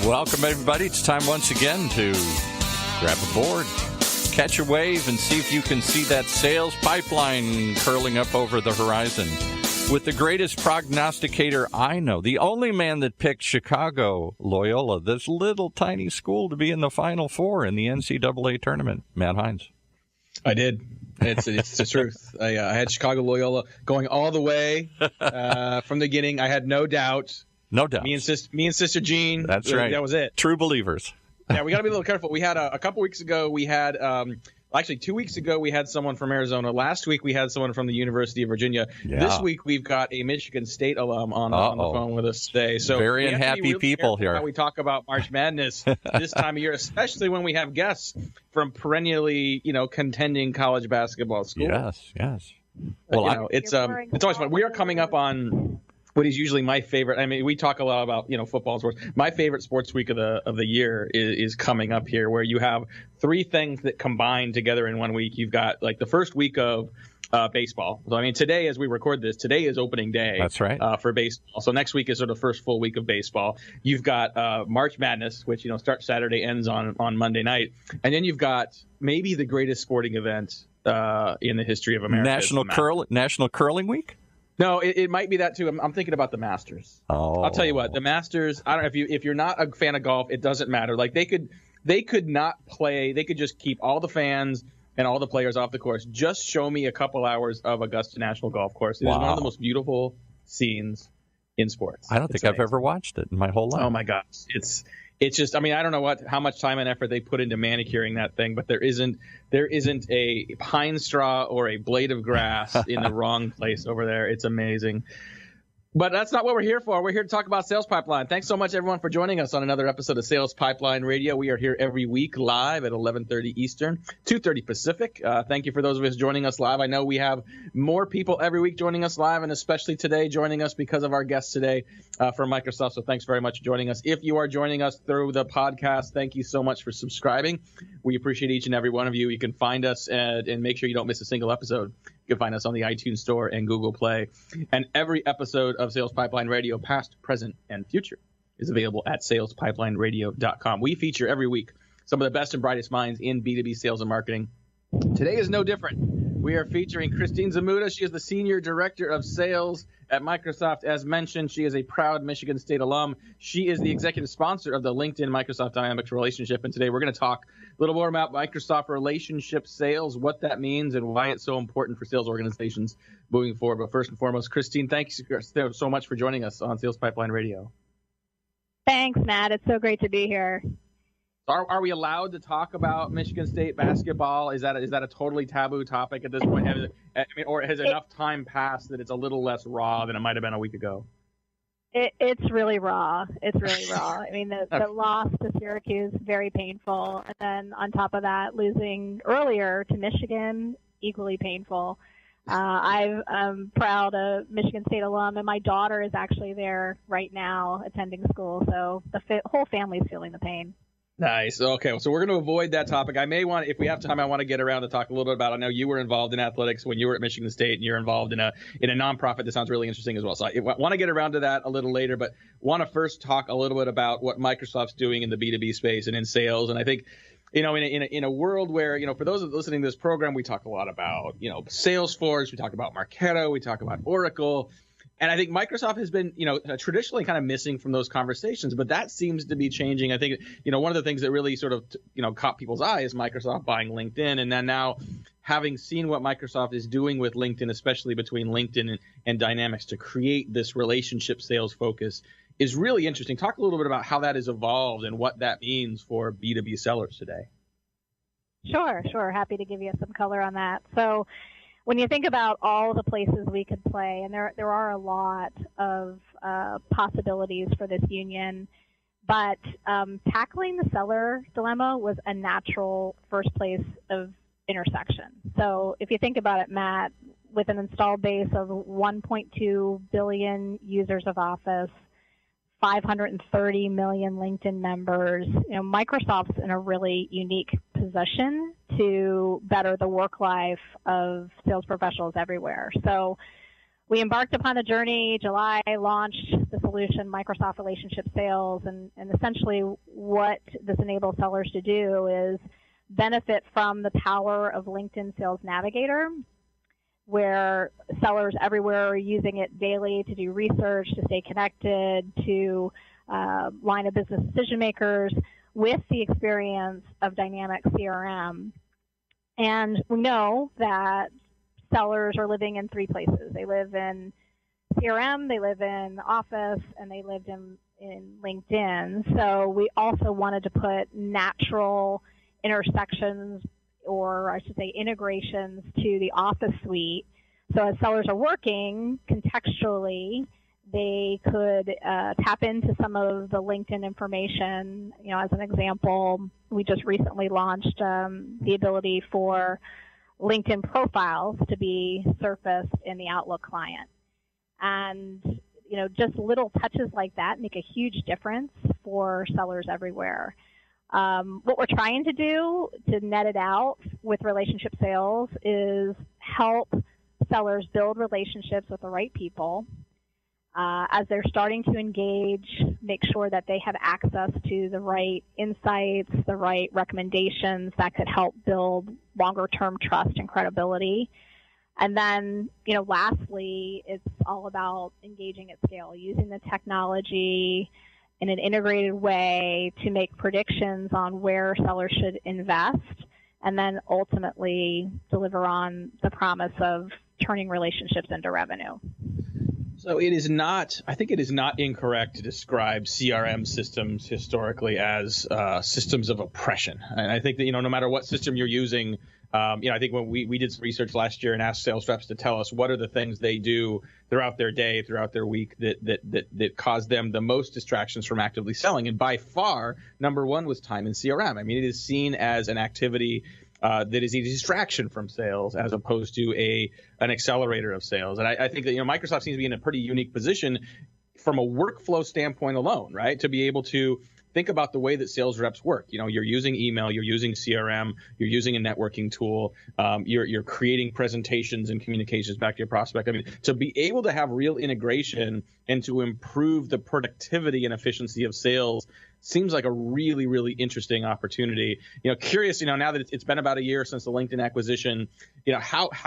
Welcome, everybody. It's time once again to grab a board, catch a wave, and see if you can see that sales pipeline curling up over the horizon. With the greatest prognosticator I know, the only man that picked Chicago Loyola, this little tiny school, to be in the Final Four in the NCAA tournament. Matt Heinz. I did. It's the truth. I had Chicago Loyola going all the way from the beginning. I had no doubt. No doubt. Me and Sister Jean. That's right. That was it. True believers. Yeah, we got to be a little careful. We had a couple weeks ago. We had actually 2 weeks ago we had someone from Arizona. Last week we had someone from the University of Virginia. Yeah. This week we've got a Michigan State alum on the phone with us today. So very unhappy really people here. How we talk about March Madness this time of year, especially when we have guests from perennially, contending college basketball schools. Yes. Well, it's always fun. We are coming up on what is usually my favorite. I mean, we talk a lot about football sports. My favorite sports week of the year is coming up here, where you have three things that combine together in 1 week. You've got like the first week of baseball. So I mean, today as we record this, today is opening day. That's right. For baseball. So next week is sort of the first full week of baseball. You've got March Madness, which starts Saturday, ends on Monday night, and then you've got maybe the greatest sporting event in the history of America. National Curling Week. No, it might be that too. I'm thinking about the Masters. Oh, I'll tell you what, the Masters. I don't know if you're not a fan of golf, it doesn't matter. Like they could not play. They could just keep all the fans and all the players off the course. Just show me a couple hours of Augusta National Golf Course. It is one of the most beautiful scenes in sports. I don't think I've ever watched it in my whole life. Oh my gosh, it's just. I mean, I don't know how much time and effort they put into manicuring that thing, but there isn't a pine straw or a blade of grass in the wrong place over there. It's amazing. But that's not what we're here for. We're here to talk about Sales Pipeline. Thanks so much, everyone, for joining us on another episode of Sales Pipeline Radio. We are here every week live at 11:30 Eastern, 2:30 Pacific. Thank you for those of us joining us live. I know we have more people every week joining us live, and especially today joining us because of our guests today from Microsoft. So thanks very much for joining us. If you are joining us through the podcast, thank you so much for subscribing. We appreciate each and every one of you. You can find us and make sure you don't miss a single episode. You can find us on the iTunes Store and Google Play. And every episode of Sales Pipeline Radio, past, present, and future, is available at salespipelineradio.com. We feature every week some of the best and brightest minds in B2B sales and marketing. Today is no different. We are featuring Christine Zmuda. She is the Senior Director of Sales at Microsoft. As mentioned, she is a proud Michigan State alum. She is the executive sponsor of the LinkedIn Microsoft Dynamics relationship. And today we're going to talk a little more about Microsoft relationship sales, what that means, and why it's so important for sales organizations moving forward. But first and foremost, Christine, thanks so much for joining us on Sales Pipeline Radio. Thanks, Matt. It's so great to be here. Are we allowed to talk about Michigan State basketball? Is that a totally taboo topic at this point? Or has enough time passed that it's a little less raw than it might have been a week ago? It's really raw. It's really raw. I mean, the loss to Syracuse, very painful. And then on top of that, losing earlier to Michigan, equally painful. I'm proud of Michigan State alum, and my daughter is actually there right now attending school. So the whole family's feeling the pain. Nice. Okay, so we're going to avoid that topic. I may want, if we have time, I want to get around to talk a little bit about. I know you were involved in athletics when you were at Michigan State, and you're involved in a nonprofit that sounds really interesting as well. So I want to get around to that a little later, but want to first talk a little bit about what Microsoft's doing in the B2B space and in sales. And I think, in a world where, for those listening to this program, we talk a lot about, Salesforce, we talk about Marketo, we talk about Oracle. And I think Microsoft has been, traditionally kind of missing from those conversations, but that seems to be changing. I think, one of the things that really sort of, caught people's eye is Microsoft buying LinkedIn. And then now having seen what Microsoft is doing with LinkedIn, especially between LinkedIn and Dynamics to create this relationship sales focus is really interesting. Talk a little bit about how that has evolved and what that means for B2B sellers today. Sure. Happy to give you some color on that. So when you think about all the places we could play, and there are a lot of possibilities for this union, but tackling the seller dilemma was a natural first place of intersection. So if you think about it, Matt, with an installed base of 1.2 billion users of Office, 530 million LinkedIn members, Microsoft's in a really unique position to better the work life of sales professionals everywhere. So we embarked upon a journey. July, launched the solution, Microsoft Relationship Sales, and essentially what this enables sellers to do is benefit from the power of LinkedIn Sales Navigator, where sellers everywhere are using it daily to do research, to stay connected, to line of business decision makers with the experience of dynamic CRM. And we know that sellers are living in three places. They live in CRM, they live in Office, and they live in LinkedIn. So we also wanted to put natural intersections, or I should say integrations, to the Office suite. So as sellers are working contextually, they could tap into some of the LinkedIn information. You know, as an example, we just recently launched the ability for LinkedIn profiles to be surfaced in the Outlook client. And, you know, just little touches like that make a huge difference for sellers everywhere. What we're trying to do to net it out with relationship sales is help sellers build relationships with the right people. As they're starting to engage, make sure that they have access to the right insights, the right recommendations that could help build longer-term trust and credibility. And then, you know, lastly, it's all about engaging at scale, using the technology in an integrated way to make predictions on where sellers should invest, and then ultimately deliver on the promise of turning relationships into revenue. So it is not, I think it is not incorrect to describe CRM systems historically as systems of oppression. And I think that, you know, no matter what system you're using, you know, I think when we did some research last year and asked sales reps to tell us what are the things they do throughout their day, throughout their week that cause them the most distractions from actively selling. And by far, number one was time in CRM. I mean, it is seen as an activity that is a distraction from sales as opposed to an accelerator of sales. And I think that, you know, Microsoft seems to be in a pretty unique position from a workflow standpoint alone, right? To be able to think about the way that sales reps work. You know, you're using email, you're using CRM, you're using a networking tool, you're creating presentations and communications back to your prospect. I mean, to be able to have real integration and to improve the productivity and efficiency of sales seems like a really, really interesting opportunity. You know, curious, you know, now that it's been about a year since the LinkedIn acquisition, you know,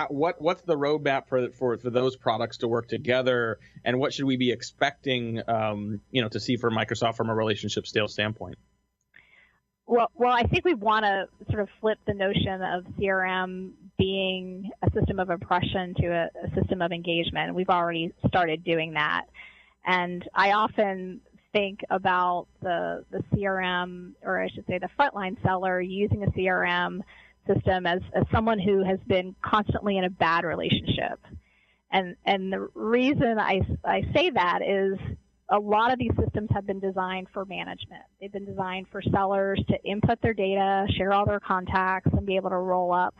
what's the roadmap for those products to work together, and what should we be expecting, you know, to see for Microsoft from a relationship sales standpoint? Well, I think we want to sort of flip the notion of CRM being a system of oppression to a system of engagement. We've already started doing that, and I often think about the CRM, or I should say the frontline seller using a CRM system as someone who has been constantly in a bad relationship. And the reason I say that is a lot of these systems have been designed for management. They've been designed for sellers to input their data, share all their contacts, and be able to roll up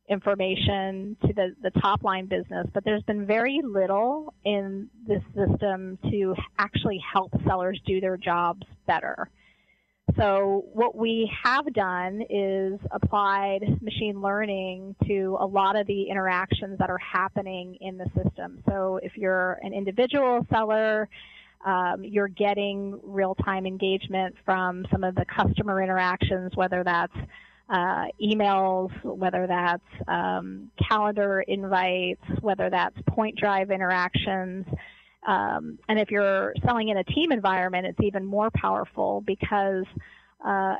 information to the top line business, but there's been very little in this system to actually help sellers do their jobs better. So what we have done is applied machine learning to a lot of the interactions that are happening in the system. So if you're an individual seller, you're getting real-time engagement from some of the customer interactions, whether that's emails, whether that's calendar invites, whether that's point drive interactions. And if you're selling in a team environment, it's even more powerful because,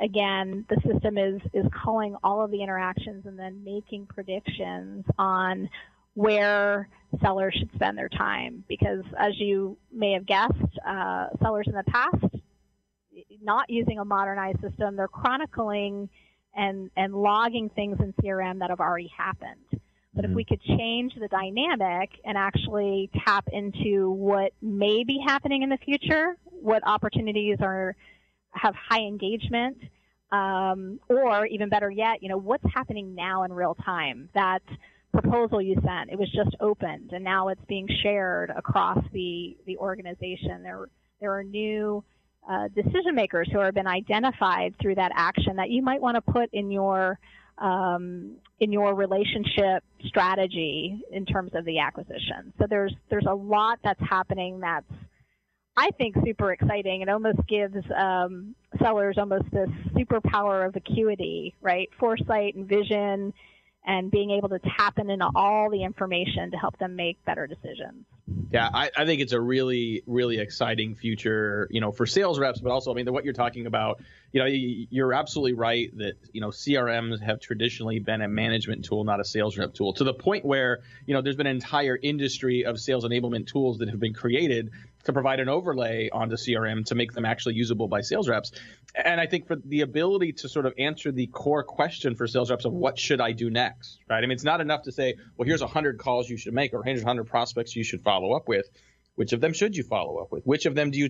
again, the system is calling all of the interactions and then making predictions on where sellers should spend their time. Because as you may have guessed, sellers in the past, not using a modernized system, they're chronicling and logging things in CRM that have already happened. But if we could change the dynamic and actually tap into what may be happening in the future, what opportunities have high engagement, or even better yet, you know, what's happening now in real time. That proposal you sent, it was just opened, and now it's being shared across the organization. There are new decision makers who have been identified through that action that you might want to put in your in your relationship strategy in terms of the acquisition. So there's a lot that's happening that's, I think, super exciting. It almost gives sellers almost this superpower of acuity, right? Foresight and vision, and being able to tap into all the information to help them make better decisions. Yeah, I think it's a really, really exciting future, for sales reps, but also, what you're talking about, you're absolutely right that, CRMs have traditionally been a management tool, not a sales rep tool, to the point where, there's been an entire industry of sales enablement tools that have been created to provide an overlay onto CRM to make them actually usable by sales reps. And I think for the ability to sort of answer the core question for sales reps of what should I do next, right? It's not enough to say, well, here's 100 calls you should make or here's 100 prospects you should follow up with. Which of them should you follow up with? Which of them do you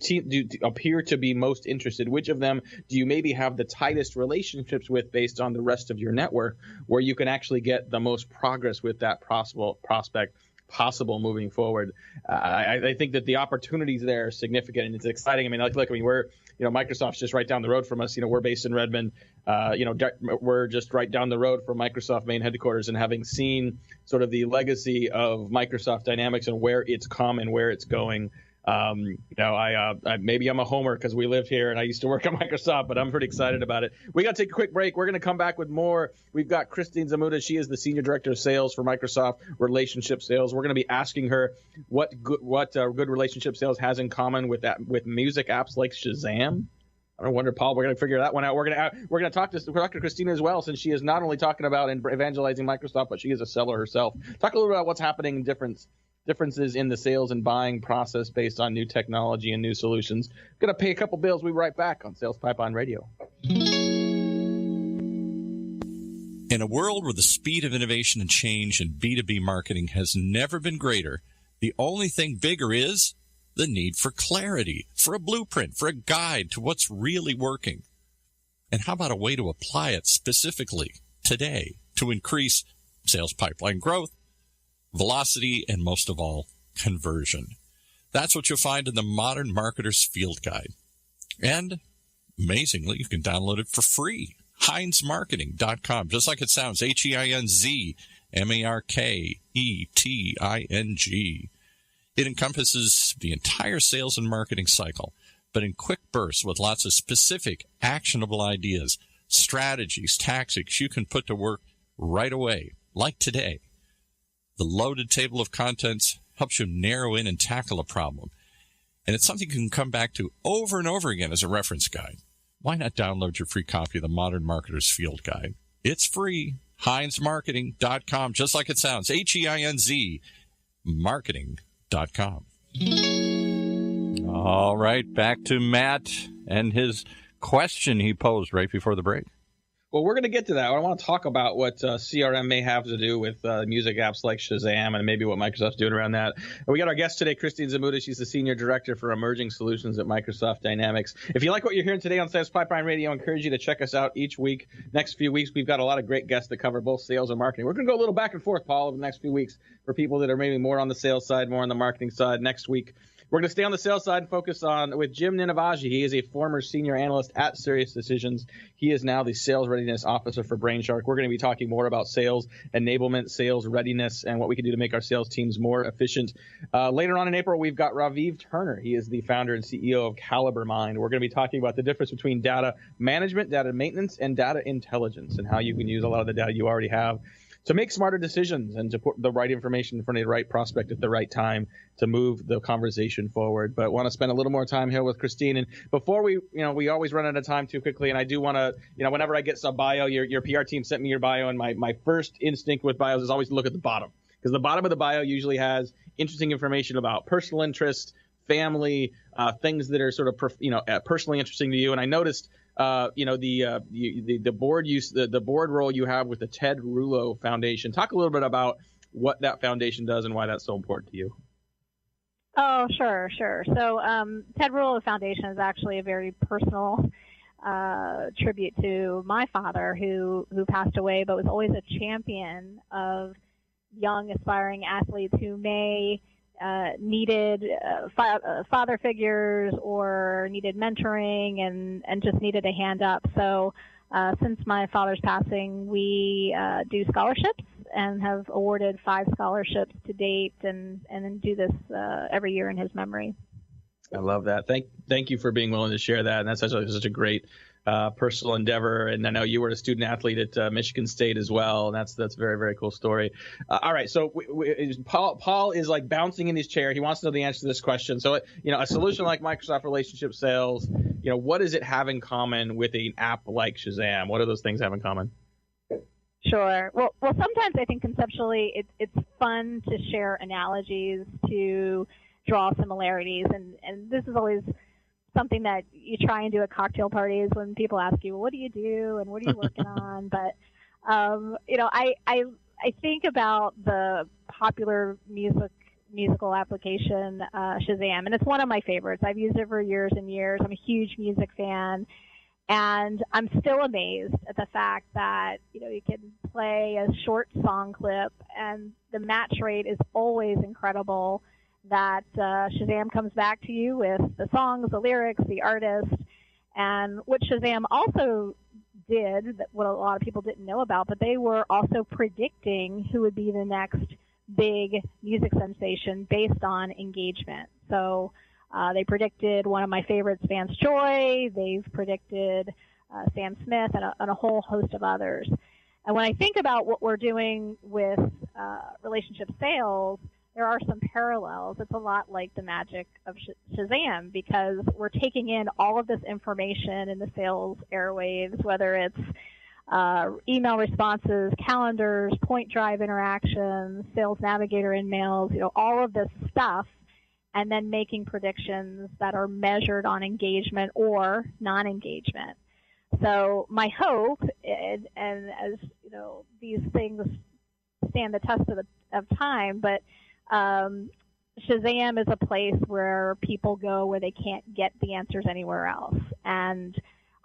appear to be most interested? Which of them do you maybe have the tightest relationships with based on the rest of your network, where you can actually get the most progress with that prospect possible moving forward? I think that the opportunities there are significant, and it's exciting. We're, Microsoft's just right down the road from us. We're based in Redmond. We're just right down the road from Microsoft main headquarters, and having seen sort of the legacy of Microsoft Dynamics and where it's come and where it's going, maybe I'm a homer because we live here and I used to work at Microsoft, but I'm pretty excited about it. We got to take a quick break. We're going to come back with more. We've got Christine Zmuda. She is the Senior Director of Sales for Microsoft Relationship Sales. We're going to be asking her what good relationship sales has in common with music apps like Shazam. I wonder, Paul, we're going to figure that one out. We're going to talk to Christina as well, since she is not only talking about and evangelizing Microsoft, but she is a seller herself. Talk a little bit about what's happening in differences in the sales and buying process based on new technology and new solutions. Going to pay a couple bills. We'll be right back on Sales Pipeline Radio. In a world where the speed of innovation and change in B2B marketing has never been greater, the only thing bigger is the need for clarity, for a blueprint, for a guide to what's really working. And how about a way to apply it specifically today to increase sales pipeline growth, velocity, and most of all, conversion? That's what you'll find in the Modern Marketer's Field Guide. And amazingly, you can download it for free. HeinzMarketing.com, just like it sounds, HeinzMarketing. It encompasses the entire sales and marketing cycle, but in quick bursts with lots of specific, actionable ideas, strategies, tactics you can put to work right away, like today. The loaded table of contents helps you narrow in and tackle a problem. And it's something you can come back to over and over again as a reference guide. Why not download your free copy of the Modern Marketer's Field Guide? It's free. HeinzMarketing.com, just like it sounds. HEINZ Marketing.com. All right, back to Matt and his question he posed right before the break. Well, we're going to get to that. I want to talk about what CRM may have to do with music apps like Shazam and maybe what Microsoft's doing around that. And we got our guest today, Christine Zmuda. She's the Senior Director for Emerging Solutions at Microsoft Dynamics. If you like what you're hearing today on Sales Pipeline Radio, I encourage you to check us out each week. Next few weeks, we've got a lot of great guests that cover both sales and marketing. We're going to go a little back and forth, Paul, over the next few weeks for people that are maybe more on the sales side, more on the marketing side. Next week, we're going to stay on the sales side and focus with Jim Ninavaji. He is a former senior analyst at SiriusDecisions. He is now the Sales Readiness Officer for Brainshark. We're going to be talking more about sales enablement, sales readiness, and what we can do to make our sales teams more efficient. Later on in April, we've got Raviv Turner. He is the founder and CEO of Caliber Mind. We're going to be talking about the difference between data management, data maintenance, and data intelligence, and how you can use a lot of the data you already have to make smarter decisions and to put the right information in front of the right prospect at the right time to move the conversation forward. But I want to spend a little more time here with Christine. And before we always run out of time too quickly. And I do want to, whenever I get some bio, your PR team sent me your bio. And my first instinct with bios is always to look at the bottom, because the bottom of the bio usually has interesting information about personal interest, family, things that are sort of, personally interesting to you. And I noticed, the board role you have with the Ted Rulo Foundation. Talk a little bit about what that foundation does and why that's so important to you. Oh, sure. So Ted Rulo Foundation is actually a very personal tribute to my father, who passed away, but was always a champion of young aspiring athletes who may needed father figures or needed mentoring and just needed a hand up. So Since my father's passing, we do scholarships and have awarded 5 scholarships to date, and do this every year in his memory. I love that. Thank you for being willing to share that. And that's such a great personal endeavor. And I know you were a student athlete at Michigan State as well. And that's a very, very cool story. All right. So Paul is like bouncing in his chair. He wants to know the answer to this question. So, a solution like Microsoft Relationship Sales, what does it have in common with an app like Shazam? What do those things have in common? Sure. Well, sometimes I think conceptually it's fun to share analogies to draw similarities, and this is always something that you try and do at cocktail parties when people ask you, well, what do you do and what are you working on? But I think about the popular musical application Shazam, and it's one of my favorites. I've used it for years and years. I'm a huge music fan, and I'm still amazed at the fact that you can play a short song clip and the match rate is always incredible. That Shazam comes back to you with the songs, the lyrics, the artist. And what Shazam also did, what a lot of people didn't know about, but they were also predicting who would be the next big music sensation based on engagement. So they predicted one of my favorites, Vance Joy. They've predicted Sam Smith and a whole host of others. And when I think about what we're doing with relationship sales, there are some parallels. It's a lot like the magic of Shazam because we're taking in all of this information in the sales airwaves, whether it's email responses, calendars, point drive interactions, sales navigator in-mails, all of this stuff, and then making predictions that are measured on engagement or non-engagement. So my hope, and as these things stand the test of time, but Shazam is a place where people go where they can't get the answers anywhere else. And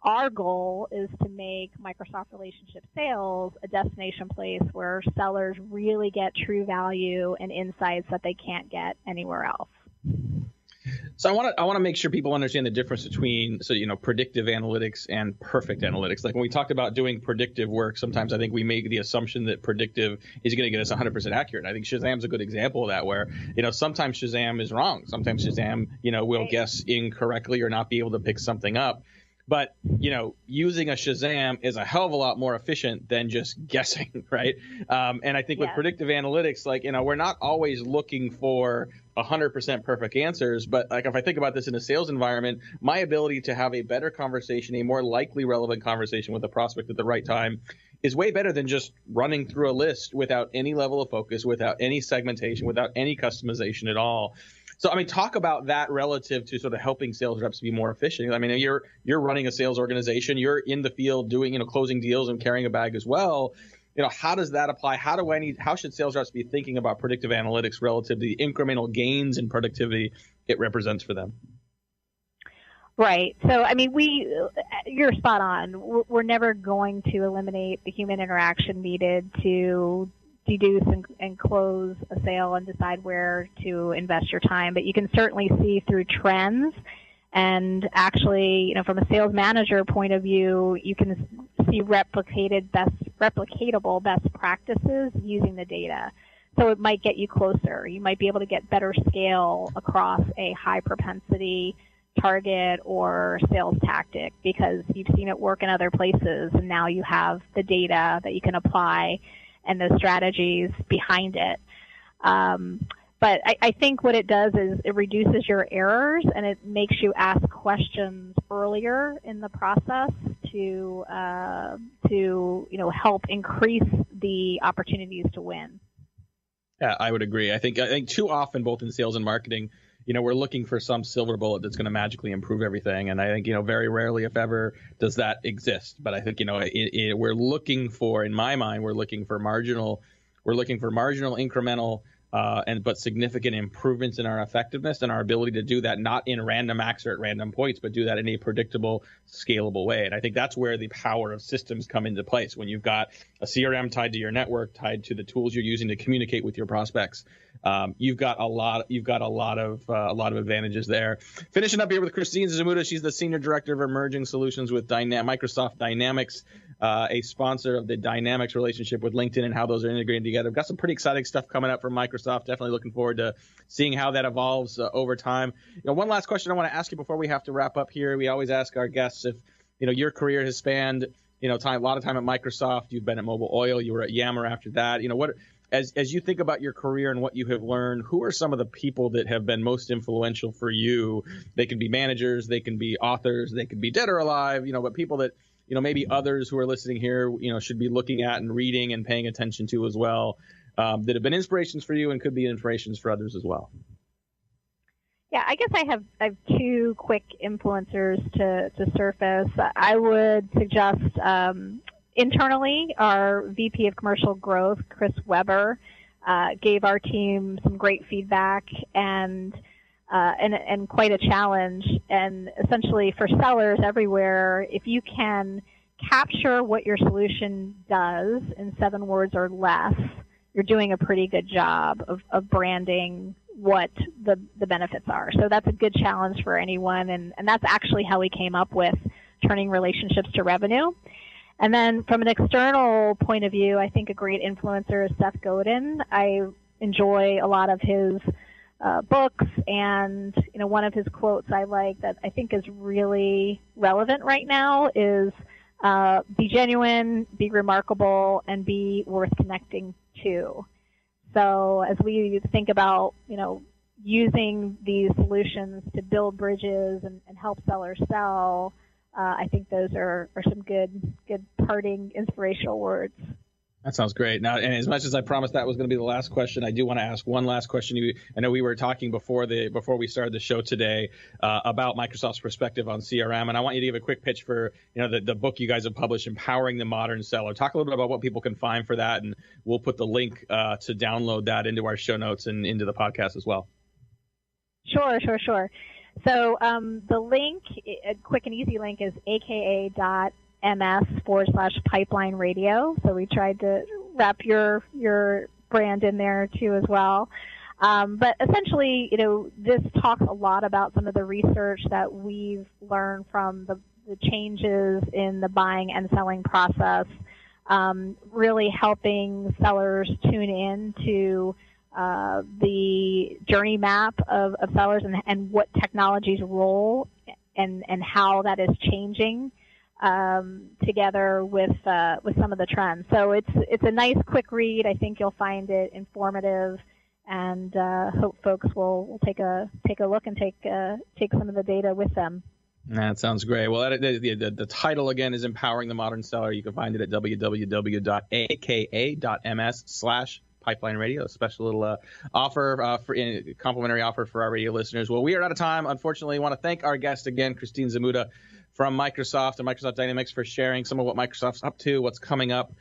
our goal is to make Microsoft Relationship Sales a destination place where sellers really get true value and insights that they can't get anywhere else. So I want to make sure people understand the difference between predictive analytics and perfect analytics. Like when we talked about doing predictive work, sometimes I think we make the assumption that predictive is going to get us 100% accurate. I think Shazam's a good example of that, where sometimes Shazam is wrong. Sometimes Shazam will guess incorrectly or not be able to pick something up. But, using a Shazam is a hell of a lot more efficient than just guessing, right? And I think with predictive analytics, we're not always looking for 100% perfect answers. But if I think about this in a sales environment, my ability to have a better conversation, a more likely relevant conversation with a prospect at the right time is way better than just running through a list without any level of focus, without any segmentation, without any customization at all. So, talk about that relative to sort of helping sales reps be more efficient. You're running a sales organization. You're in the field doing, closing deals and carrying a bag as well. How does that apply? How should sales reps be thinking about predictive analytics relative to the incremental gains in productivity it represents for them? Right. So, you're spot on. We're never going to eliminate the human interaction needed to deduce and close a sale and decide where to invest your time. But you can certainly see through trends. And actually, from a sales manager point of view, you can see replicatable best practices using the data. So it might get you closer. You might be able to get better scale across a high propensity target or sales tactic because you've seen it work in other places, and now you have the data that you can apply and the strategies behind it. But I think what it does is it reduces your errors and it makes you ask questions earlier in the process to help increase the opportunities to win. Yeah, I would agree. I think too often, both in sales and marketing, we're looking for some silver bullet that's going to magically improve everything. And I think, very rarely, if ever, does that exist. But I think, we're looking for, in my mind, we're looking for marginal, incremental, but significant improvements in our effectiveness and our ability to do that, not in random acts or at random points, but do that in a predictable, scalable way. And I think that's where the power of systems come into place. When you've got a CRM tied to your network, tied to the tools you're using to communicate with your prospects, you've got a lot of advantages there. Finishing up here with Christine Zmuda. She's the Senior Director of Emerging Solutions with Microsoft Dynamics, a sponsor of the Dynamics relationship with LinkedIn and how those are integrated together. We've got some pretty exciting stuff coming up from Microsoft. Definitely looking forward to seeing how that evolves over time. One last question I want to ask you before we have to wrap up here. We always ask our guests if your career has spanned a lot of time at Microsoft. You've been at Mobil Oil. You were at Yammer after that. What as you think about your career and what you have learned, who are some of the people that have been most influential for you? They can be managers, they can be authors, they can be dead or alive. But people that maybe others who are listening here should be looking at and reading and paying attention to as well. That have been inspirations for you and could be inspirations for others as well. Yeah, I guess I have two quick influencers to surface. I would suggest internally, our VP of Commercial Growth, Chris Weber, gave our team some great feedback and quite a challenge. And essentially, for sellers everywhere, if you can capture what your solution does in 7 words or less, you're doing a pretty good job of branding what the benefits are. So that's a good challenge for anyone, and that's actually how we came up with turning relationships to revenue. And then from an external point of view, I think a great influencer is Seth Godin. I enjoy a lot of his books, and one of his quotes I like that I think is really relevant right now is be genuine, be remarkable, and be worth connecting to. So as we think about, using these solutions to build bridges and help sellers sell, I think those are some good parting inspirational words. That sounds great. Now, and as much as I promised that was going to be the last question, I do want to ask one last question. I know we were talking before we started the show today about Microsoft's perspective on CRM, and I want you to give a quick pitch for the book you guys have published, Empowering the Modern Seller. Talk a little bit about what people can find for that, and we'll put the link to download that into our show notes and into the podcast as well. Sure. So the link, a quick and easy link, is aka.ms/pipeline radio. So we tried to wrap your brand in there too as well. But essentially, this talks a lot about some of the research that we've learned from the changes in the buying and selling process, really helping sellers tune in to the journey map of sellers and what technology's role and how that is changing together with some of the trends. So it's a nice quick read. I think you'll find it informative, and hope folks will take a look and take some of the data with them. That sounds great. Well, the title again is Empowering the Modern Seller. You can find it at www.aka.ms/Pipeline Radio, a special little complimentary offer for our radio listeners. Well, we are out of time. Unfortunately, I want to thank our guest again, Christine Zmuda from Microsoft and Microsoft Dynamics, for sharing some of what Microsoft's up to, what's coming up.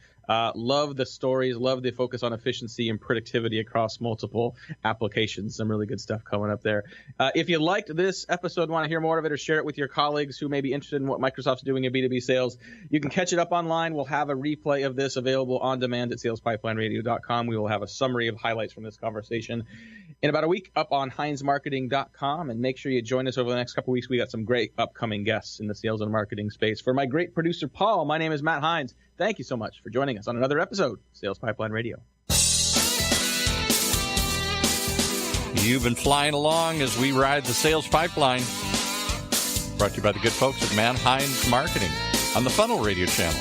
Love the stories, love the focus on efficiency and productivity across multiple applications. Some really good stuff coming up there. If you liked this episode, want to hear more of it, or share it with your colleagues who may be interested in what Microsoft's doing in B2B sales, you can catch it up online. We'll have a replay of this available on demand at salespipelineradios.com. We will have a summary of highlights from this conversation in about a week up on HeinzMarketing.com. And make sure you join us over the next couple weeks. We got some great upcoming guests in the sales and marketing space. For my great producer, Paul, my name is Matt Heinz. Thank you so much for joining us on another episode of Sales Pipeline Radio. You've been flying along as we ride the sales pipeline. Brought to you by the good folks at Heinz Marketing on the Funnel Radio channel.